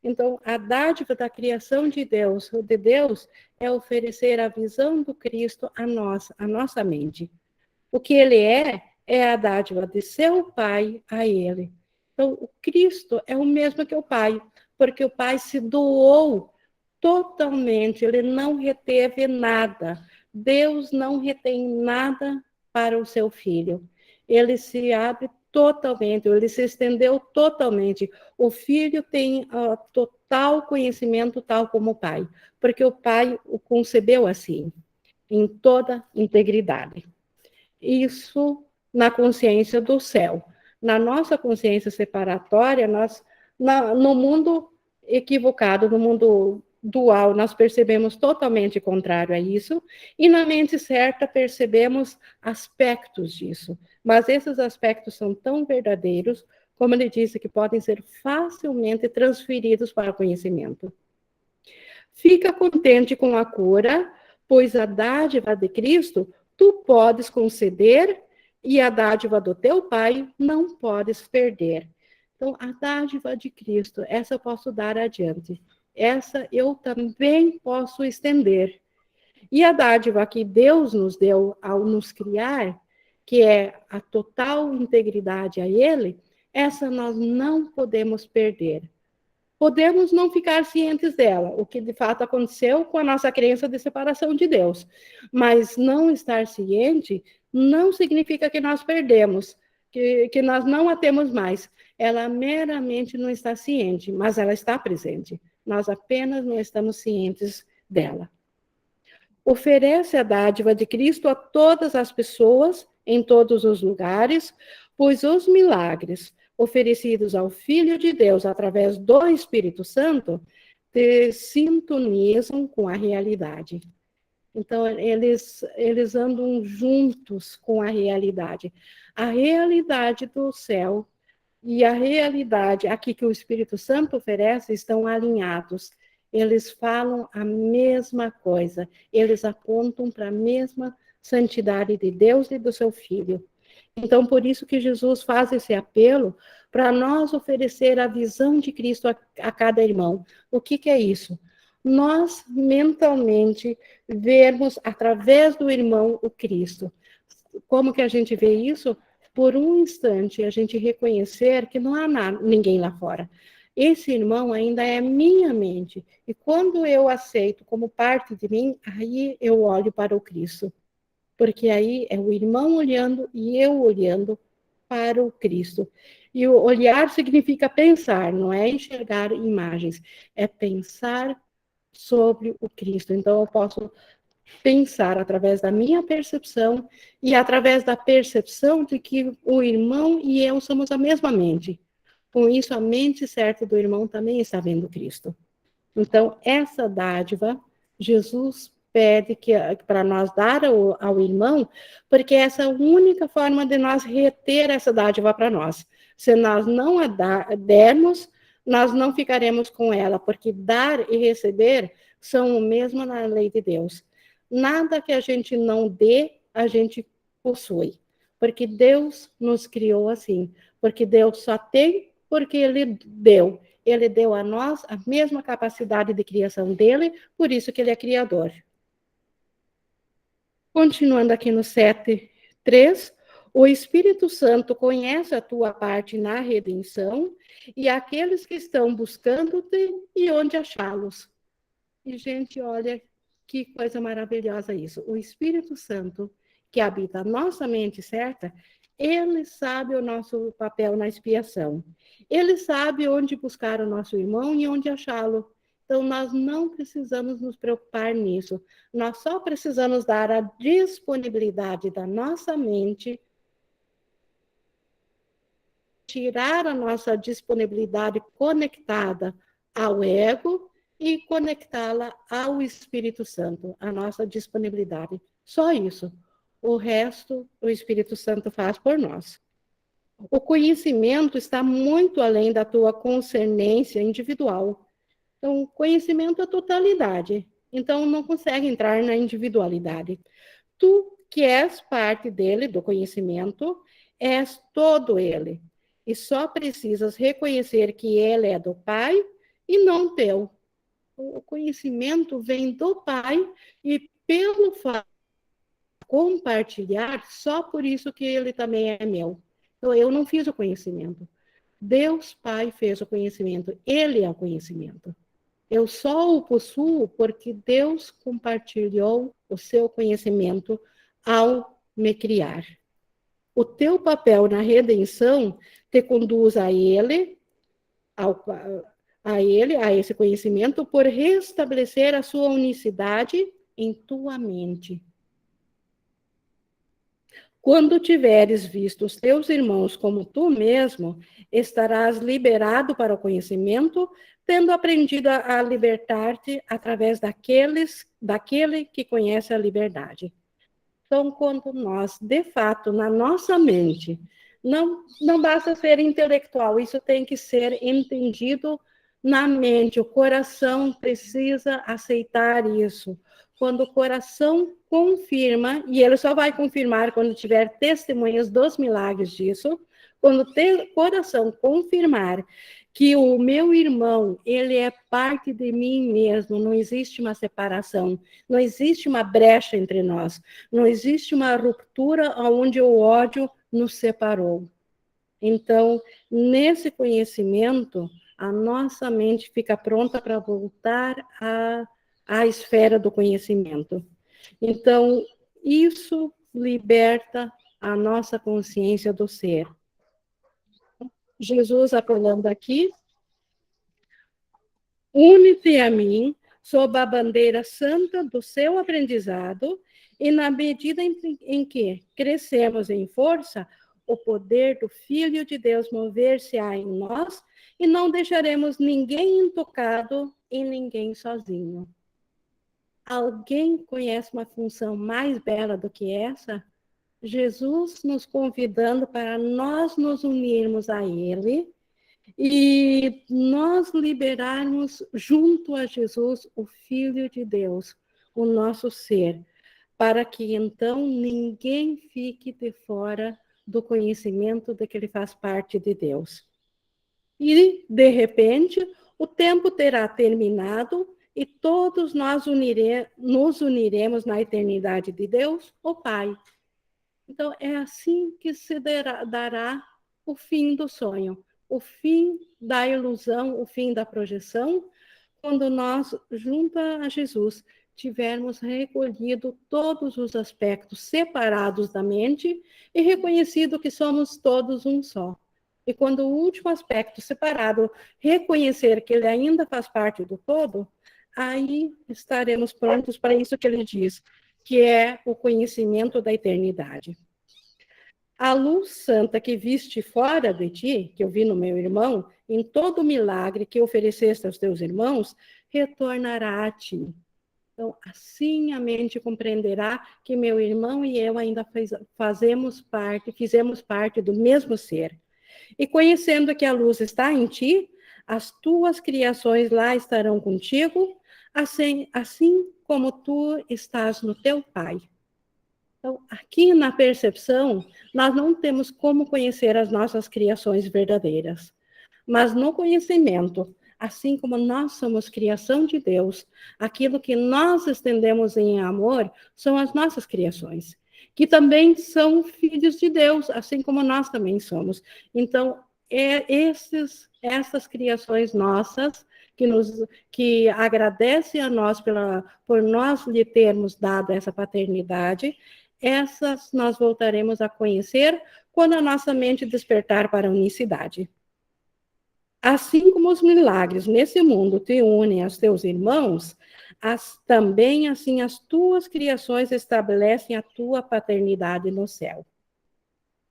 Então, a dádiva da criação de Deus é oferecer a visão do Cristo a nossa mente. O que ele é a dádiva de seu Pai a ele. Então, o Cristo é o mesmo que o Pai, porque o Pai se doou totalmente, ele não reteve nada. Deus não retém nada para o seu filho. Ele se abre totalmente, ele se estendeu totalmente. O filho tem total conhecimento, tal como o pai, porque o pai o concebeu assim, em toda integridade. Isso na consciência do céu. Na nossa consciência separatória, no mundo equivocado, no mundo dual, nós percebemos totalmente contrário a isso, e na mente certa percebemos aspectos disso, mas esses aspectos são tão verdadeiros, como ele disse, que podem ser facilmente transferidos para o conhecimento. Fica contente com a cura, pois a dádiva de Cristo tu podes conceder e a dádiva do teu Pai não podes perder. Então, a dádiva de Cristo, essa eu posso dar adiante. Essa eu também posso estender. E a dádiva que Deus nos deu ao nos criar, que é a total integridade a Ele, essa nós não podemos perder. Podemos não ficar cientes dela, o que de fato aconteceu com a nossa crença de separação de Deus. Mas não estar ciente não significa que nós perdemos, que nós não a temos mais. Ela meramente não está ciente, mas ela está presente. Nós apenas não estamos cientes dela. Oferece a dádiva de Cristo a todas as pessoas, em todos os lugares, pois os milagres oferecidos ao Filho de Deus através do Espírito Santo te sintonizam com a realidade. Então, eles andam juntos com a realidade. A realidade do céu e a realidade aqui que o Espírito Santo oferece estão alinhados. Eles falam a mesma coisa. Eles apontam para a mesma santidade de Deus e do seu Filho. Então, por isso que Jesus faz esse apelo para nós oferecer a visão de Cristo a cada irmão. O que é isso? Nós, mentalmente, vermos através do irmão o Cristo. Como que a gente vê isso? Por um instante, a gente reconhecer que não há ninguém lá fora. Esse irmão ainda é minha mente. E quando eu aceito como parte de mim, aí eu olho para o Cristo. Porque aí é o irmão olhando e eu olhando para o Cristo. E o olhar significa pensar, não é enxergar imagens, é pensar sobre o Cristo. Então, eu posso pensar através da minha percepção e através da percepção de que o irmão e eu somos a mesma mente. Com isso, a mente certa do irmão também está vendo Cristo. Então, essa dádiva, Jesus pede para nós dar ao irmão, porque essa é a única forma de nós reter essa dádiva para nós. Se nós não a dermos, nós não ficaremos com ela, porque dar e receber são o mesmo na lei de Deus. Nada que a gente não dê, a gente possui, porque Deus nos criou assim, porque Deus só tem porque Ele deu. Ele deu a nós a mesma capacidade de criação dele, por isso que Ele é criador. Continuando aqui no 7:3, o Espírito Santo conhece a tua parte na redenção e aqueles que estão buscando-te e onde achá-los. E, gente, olha que coisa maravilhosa isso. O Espírito Santo, que habita a nossa mente certa, ele sabe o nosso papel na expiação. Ele sabe onde buscar o nosso irmão e onde achá-lo. Então, nós não precisamos nos preocupar nisso. Nós só precisamos dar a disponibilidade da nossa mente, tirar a nossa disponibilidade conectada ao ego e conectá-la ao Espírito Santo, a nossa disponibilidade. Só isso. O resto, o Espírito Santo faz por nós. O conhecimento está muito além da tua concernência individual. Então, conhecimento é totalidade. Então, não consegue entrar na individualidade. Tu, que és parte dele, do conhecimento, és todo ele. E só precisas reconhecer que ele é do Pai e não teu. O conhecimento vem do Pai e pelo fato de compartilhar, só por isso que ele também é meu. Então, eu não fiz o conhecimento. Deus Pai fez o conhecimento. Ele é o conhecimento. Eu só o possuo porque Deus compartilhou o seu conhecimento ao me criar. O teu papel na redenção te conduz a ele, a esse conhecimento, por restabelecer a sua unicidade em tua mente. Quando tiveres visto os teus irmãos como tu mesmo, estarás liberado para o conhecimento, tendo aprendido a libertar-te através daquele que conhece a liberdade. Então, quando nós, de fato, na nossa mente, não basta ser intelectual, isso tem que ser entendido na mente, o coração precisa aceitar isso. Quando o coração confirma, e ele só vai confirmar quando tiver testemunhas dos milagres disso, quando o coração confirmar que o meu irmão, ele é parte de mim mesmo, não existe uma separação, não existe uma brecha entre nós, não existe uma ruptura onde o ódio nos separou. Então, nesse conhecimento, a nossa mente fica pronta para voltar à esfera do conhecimento. Então, isso liberta a nossa consciência do ser. Jesus apelando aqui, une-te a mim sob a bandeira santa do seu aprendizado, e na medida em que crescemos em força, o poder do Filho de Deus mover-se-á em nós, e não deixaremos ninguém intocado e ninguém sozinho. Alguém conhece uma função mais bela do que essa? Jesus nos convidando para nós nos unirmos a Ele e nós liberarmos junto a Jesus o Filho de Deus, o nosso ser, para que então ninguém fique de fora do conhecimento de que ele faz parte de Deus. E, de repente, o tempo terá terminado e todos nós nos uniremos na eternidade de Deus, o Pai. Então, é assim que se dará o fim do sonho, o fim da ilusão, o fim da projeção, quando nós, junto a Jesus, tivermos recolhido todos os aspectos separados da mente e reconhecido que somos todos um só. E quando o último aspecto separado reconhecer que ele ainda faz parte do todo, aí estaremos prontos para isso que ele diz, que é o conhecimento da eternidade. A luz santa que viste fora de ti, que eu vi no meu irmão, em todo milagre que ofereceste aos teus irmãos, retornará a ti. Então, assim a mente compreenderá que meu irmão e eu ainda fizemos parte do mesmo ser. E conhecendo que a luz está em ti, as tuas criações lá estarão contigo, assim como tu estás no teu Pai. Então, aqui na percepção, nós não temos como conhecer as nossas criações verdadeiras. Mas no conhecimento, assim como nós somos criação de Deus, aquilo que nós estendemos em amor são as nossas criações, que também são filhos de Deus, assim como nós também somos. Então, essas criações nossas, que agradecem a nós por nós lhe termos dado essa paternidade, essas nós voltaremos a conhecer quando a nossa mente despertar para a unicidade. Assim como os milagres nesse mundo te unem aos teus irmãos, também assim as tuas criações estabelecem a tua paternidade no céu.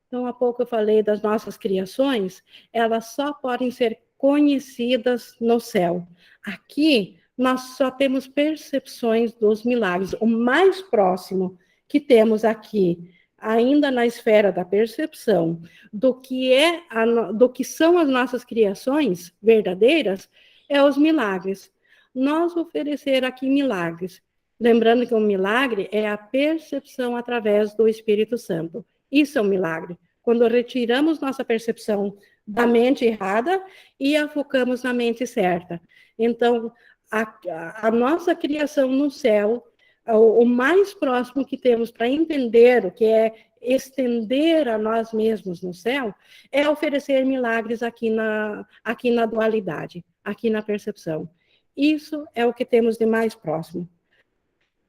Então, há pouco eu falei das nossas criações, elas só podem ser conhecidas no céu. Aqui, nós só temos percepções dos milagres. O mais próximo que temos aqui, ainda na esfera da percepção, do que são as nossas criações verdadeiras, é os milagres. Nós oferecer aqui milagres, lembrando que um milagre é a percepção através do Espírito Santo. Isso é um milagre. Quando retiramos nossa percepção da mente errada e a focamos na mente certa. Então, a nossa criação no céu, o mais próximo que temos para entender o que é estender a nós mesmos no céu, é oferecer milagres aqui na dualidade, aqui na percepção. Isso é o que temos de mais próximo.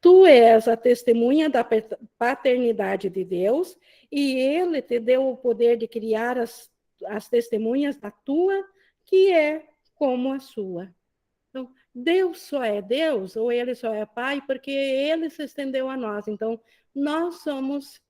Tu és a testemunha da paternidade de Deus, e Ele te deu o poder de criar as testemunhas da tua, que é como a sua. Então, Deus só é Deus, ou Ele só é Pai, porque Ele se estendeu a nós. Então, nós somos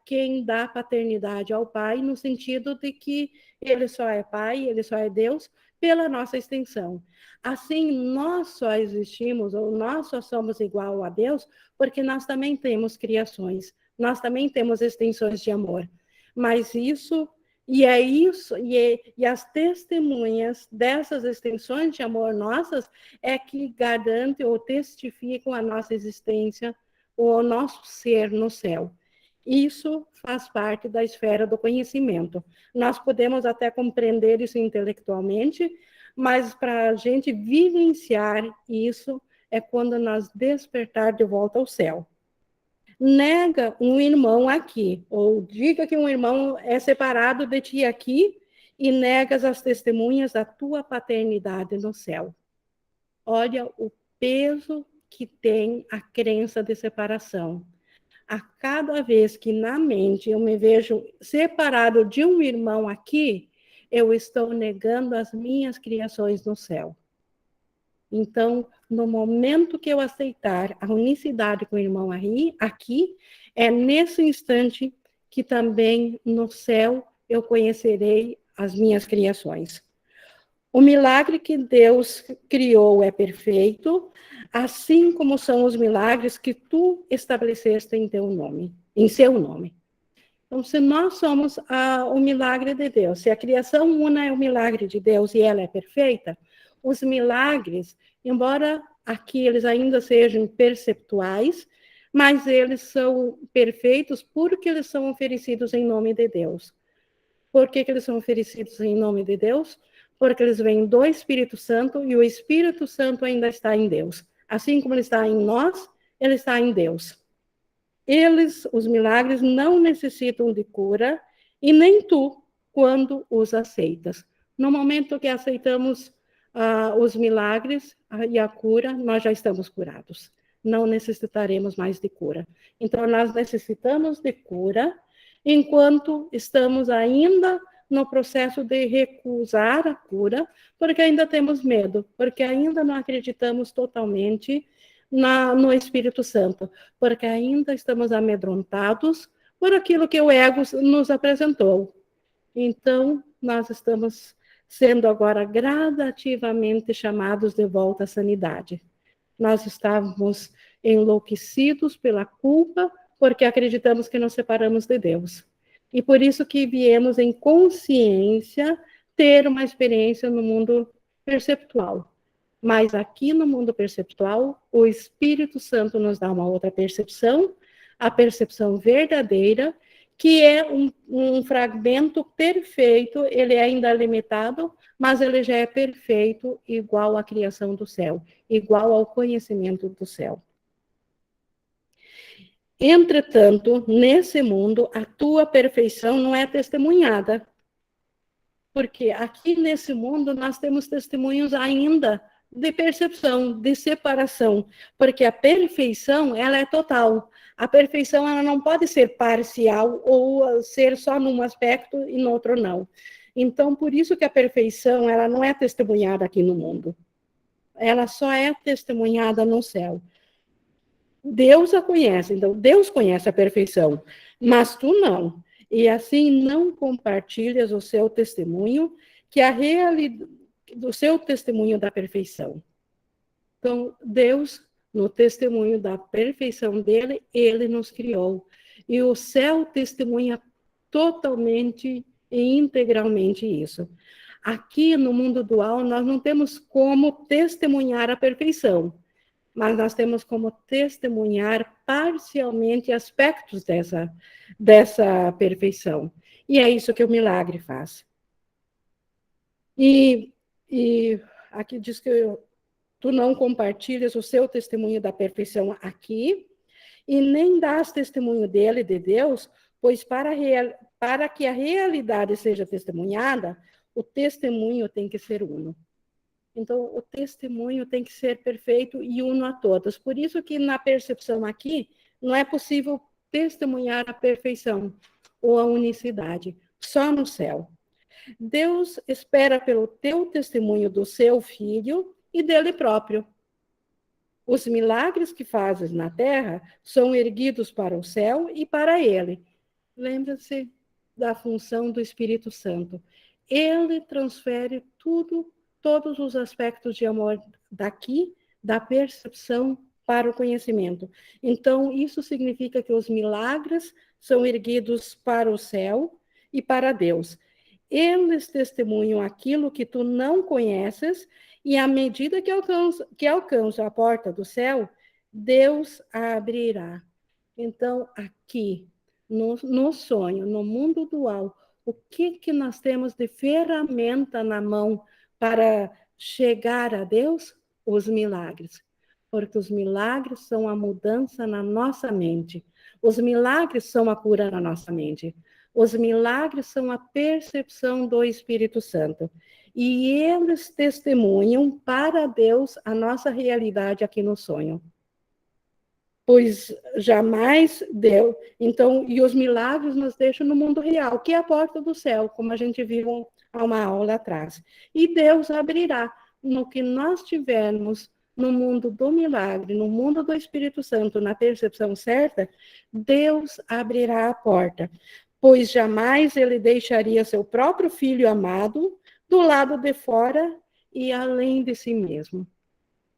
quem dá paternidade ao Pai, no sentido de que Ele só é Pai, Ele só é Deus, pela nossa extensão. Assim, nós só existimos, ou nós só somos igual a Deus, porque nós também temos criações, nós também temos extensões de amor. Mas isso, e as testemunhas dessas extensões de amor nossas é que garantem ou testificam a nossa existência, ou o nosso ser no céu. Isso faz parte da esfera do conhecimento. Nós podemos até compreender isso intelectualmente, mas para a gente vivenciar isso é quando nós despertar de volta ao céu. nega um irmão aqui, ou diga que um irmão é separado de ti aqui, e negas as testemunhas da tua paternidade no céu. Olha o peso que tem a crença de separação. A cada vez que na mente eu me vejo separado de um irmão aqui, eu estou negando as minhas criações no céu. Então, no momento que eu aceitar a unicidade com o irmão aqui, é nesse instante que também no céu eu conhecerei as minhas criações. O milagre que Deus criou é perfeito, assim como são os milagres que tu estabeleceste em teu nome, em seu nome. Então, se nós somos o milagre de Deus, se a criação una é o milagre de Deus e ela é perfeita, os milagres, embora aqui eles ainda sejam perceptuais, mas eles são perfeitos porque eles são oferecidos em nome de Deus. Por que eles são oferecidos em nome de Deus? Porque eles vêm do Espírito Santo e o Espírito Santo ainda está em Deus. Assim como ele está em nós, ele está em Deus. Os milagres, não necessitam de cura e nem tu, quando os aceitas. No momento que aceitamos os milagres e a cura, nós já estamos curados. Não necessitaremos mais de cura. Então, nós necessitamos de cura enquanto estamos ainda no processo de recusar a cura, porque ainda temos medo, porque ainda não acreditamos totalmente no Espírito Santo, porque ainda estamos amedrontados por aquilo que o ego nos apresentou. Então, nós estamos sendo agora gradativamente chamados de volta à sanidade. Nós estávamos enlouquecidos pela culpa, porque acreditamos que nos separamos de Deus. E por isso que viemos em consciência ter uma experiência no mundo perceptual. Mas aqui no mundo perceptual, o Espírito Santo nos dá uma outra percepção, a percepção verdadeira, que é um fragmento perfeito, ele é ainda limitado, mas ele já é perfeito, igual à criação do céu, igual ao conhecimento do céu. Entretanto, nesse mundo, a tua perfeição não é testemunhada. Porque aqui nesse mundo nós temos testemunhos ainda de percepção, de separação. Porque a perfeição, ela é total. A perfeição, ela não pode ser parcial ou ser só num aspecto e no outro não. Então, por isso que a perfeição, ela não é testemunhada aqui no mundo. Ela só é testemunhada no céu. Deus a conhece, então Deus conhece a perfeição, mas tu não. E assim não compartilhas o seu testemunho, que a realidade do seu testemunho da perfeição. Então, Deus, no testemunho da perfeição dele, ele nos criou. E o céu testemunha totalmente e integralmente isso. Aqui no mundo dual, nós não temos como testemunhar a perfeição, mas nós temos como testemunhar parcialmente aspectos dessa perfeição. E é isso que o milagre faz. E aqui diz que tu não compartilhas o seu testemunho da perfeição aqui, e nem dás testemunho dele, de Deus, pois para que a realidade seja testemunhada, o testemunho tem que ser uno. Então, o testemunho tem que ser perfeito e uno a todos. Por isso que na percepção aqui, não é possível testemunhar a perfeição ou a unicidade, só no céu. Deus espera pelo teu testemunho do seu Filho e dele próprio. Os milagres que fazes na terra são erguidos para o céu e para ele. Lembra-se da função do Espírito Santo. Ele transfere todos os aspectos de amor daqui, da percepção para o conhecimento. Então, isso significa que os milagres são erguidos para o céu e para Deus. Eles testemunham aquilo que tu não conheces, e à medida que alcança a porta do céu, Deus a abrirá. Então, aqui, no sonho, no mundo dual, o que nós temos de ferramenta na mão para chegar a Deus? Os milagres. Porque os milagres são a mudança na nossa mente. Os milagres são a cura na nossa mente. Os milagres são a percepção do Espírito Santo. E eles testemunham para Deus a nossa realidade aqui no sonho. Pois jamais deu. Então, e os milagres nos deixam no mundo real, que é a porta do céu, como a gente viu há uma aula atrás. E Deus abrirá no que nós tivermos no mundo do milagre, no mundo do Espírito Santo, na percepção certa, Deus abrirá a porta, pois jamais ele deixaria seu próprio filho amado do lado de fora e além de si mesmo.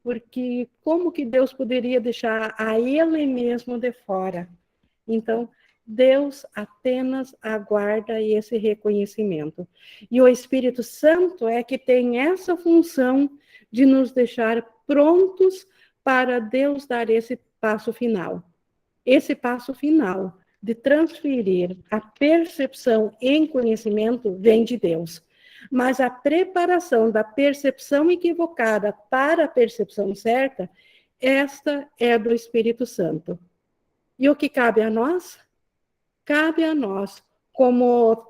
Porque como que Deus poderia deixar a ele mesmo de fora? Então, Deus apenas aguarda esse reconhecimento. E o Espírito Santo é que tem essa função de nos deixar prontos para Deus dar esse passo final. Esse passo final de transferir a percepção em conhecimento vem de Deus. Mas a preparação da percepção equivocada para a percepção certa, esta é do Espírito Santo. E o que cabe a nós? Cabe a nós, como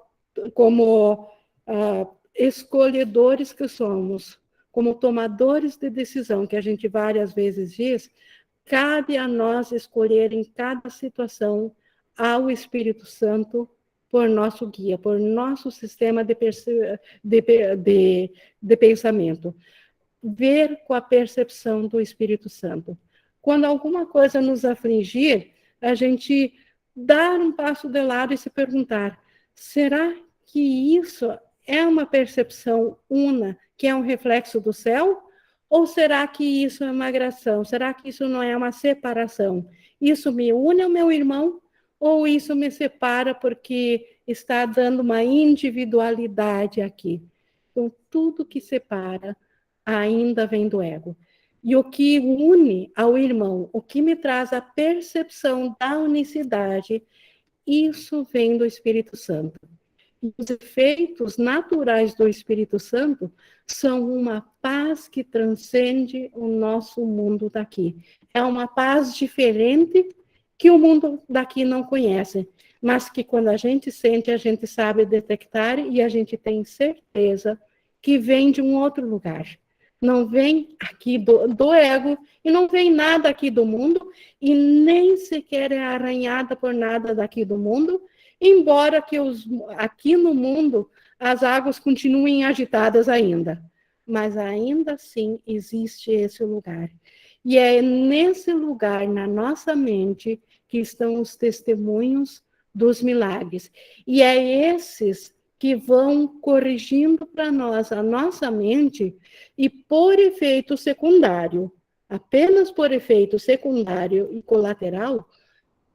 escolhedores que somos, como tomadores de decisão, que a gente várias vezes diz, cabe a nós escolher em cada situação ao Espírito Santo por nosso guia, por nosso sistema de pensamento. Ver com a percepção do Espírito Santo. Quando alguma coisa nos afligir, a gente dar um passo de lado e se perguntar, será que isso é uma percepção una, que é um reflexo do céu? Ou será que isso é uma agressão? Será que isso não é uma separação? Isso me une ao meu irmão? Ou isso me separa porque está dando uma individualidade aqui? Então, tudo que separa ainda vem do ego. E o que une ao irmão, o que me traz a percepção da unicidade, isso vem do Espírito Santo. E os efeitos naturais do Espírito Santo são uma paz que transcende o nosso mundo daqui. É uma paz diferente que o mundo daqui não conhece, mas que quando a gente sente, a gente sabe detectar e a gente tem certeza que vem de um outro lugar. Não vem aqui do ego, e não vem nada aqui do mundo, e nem sequer é arranhada por nada daqui do mundo, embora que aqui no mundo as águas continuem agitadas ainda. Mas ainda assim existe esse lugar. E é nesse lugar, na nossa mente, que estão os testemunhos dos milagres. E é esses que vão corrigindo para nós a nossa mente e por efeito secundário, apenas por efeito secundário e colateral,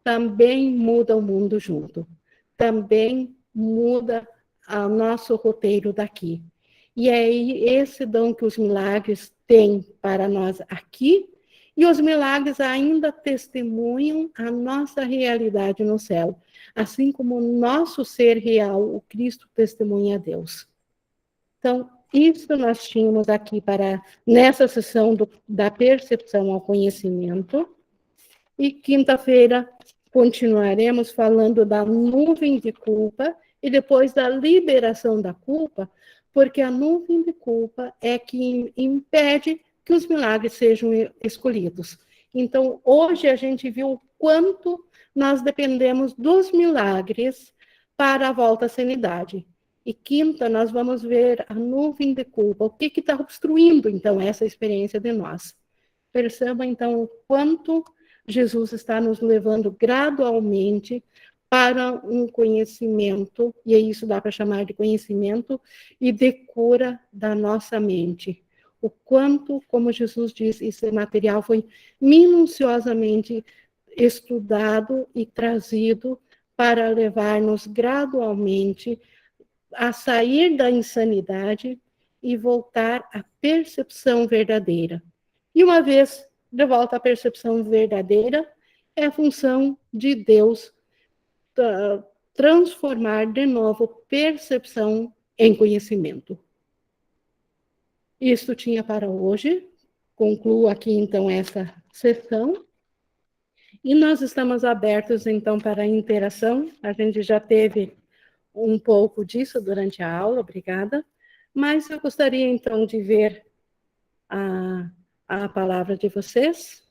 também muda o mundo junto. Também muda o nosso roteiro daqui. E é esse dom que os milagres têm para nós aqui, e os milagres ainda testemunham a nossa realidade no céu, assim como o nosso ser real, o Cristo, testemunha a Deus. Então, isso nós tínhamos aqui nessa sessão da percepção ao conhecimento, e quinta-feira continuaremos falando da nuvem de culpa e depois da liberação da culpa, porque a nuvem de culpa é que impede que os milagres sejam escolhidos. Então, hoje a gente viu o quanto nós dependemos dos milagres para a volta à sanidade. E quinta, nós vamos ver a nuvem de culpa. O que está obstruindo, então, essa experiência de nós? Perceba, então, o quanto Jesus está nos levando gradualmente para um conhecimento, e isso dá para chamar de conhecimento, e de cura da nossa mente. O quanto, como Jesus diz, esse material foi minuciosamente estudado e trazido para levar-nos gradualmente a sair da insanidade e voltar à percepção verdadeira. E uma vez de volta à percepção verdadeira, é a função de Deus transformar de novo percepção em conhecimento. Isto tinha para hoje. Concluo aqui, então, essa sessão. E nós estamos abertos, então, para a interação. A gente já teve um pouco disso durante a aula, obrigada. Mas eu gostaria, então, de ver a palavra de vocês.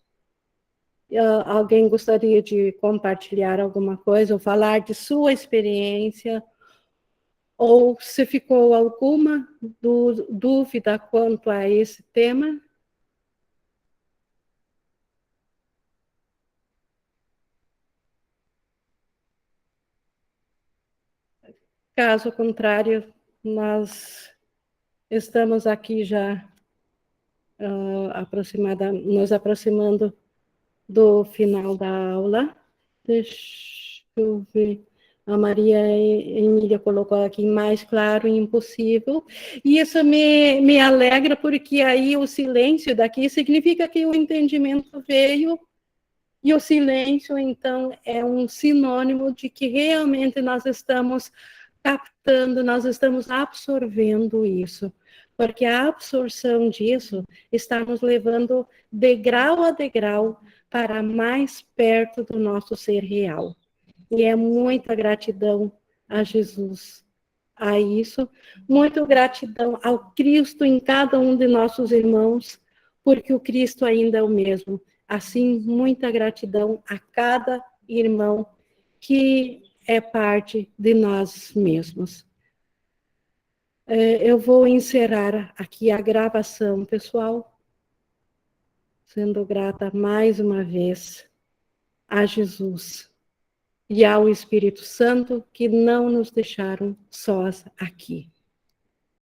Alguém gostaria de compartilhar alguma coisa, ou falar de sua experiência, ou se ficou alguma dúvida quanto a esse tema? Caso contrário, nós estamos aqui já nos aproximando do final da aula. Deixa eu ver. A Maria Emília colocou aqui mais claro e impossível. E isso me alegra, porque aí o silêncio daqui significa que o entendimento veio, e o silêncio, então, é um sinônimo de que realmente nós estamos captando, nós estamos absorvendo isso, porque a absorção disso está nos levando degrau a degrau para mais perto do nosso ser real. E é muita gratidão a Jesus a isso, muita gratidão ao Cristo em cada um de nossos irmãos, porque o Cristo ainda é o mesmo. Assim, muita gratidão a cada irmão que é parte de nós mesmos. Eu vou encerrar aqui a gravação, pessoal, sendo grata mais uma vez a Jesus e ao Espírito Santo, que não nos deixaram sós aqui.